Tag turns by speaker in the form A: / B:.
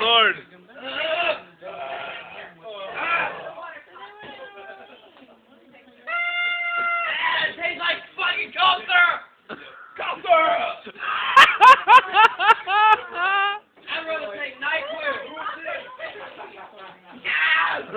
A: Lord.
B: It tastes like fucking cough syrup! Cough syrup! I'd rather take NyQuil. Yes!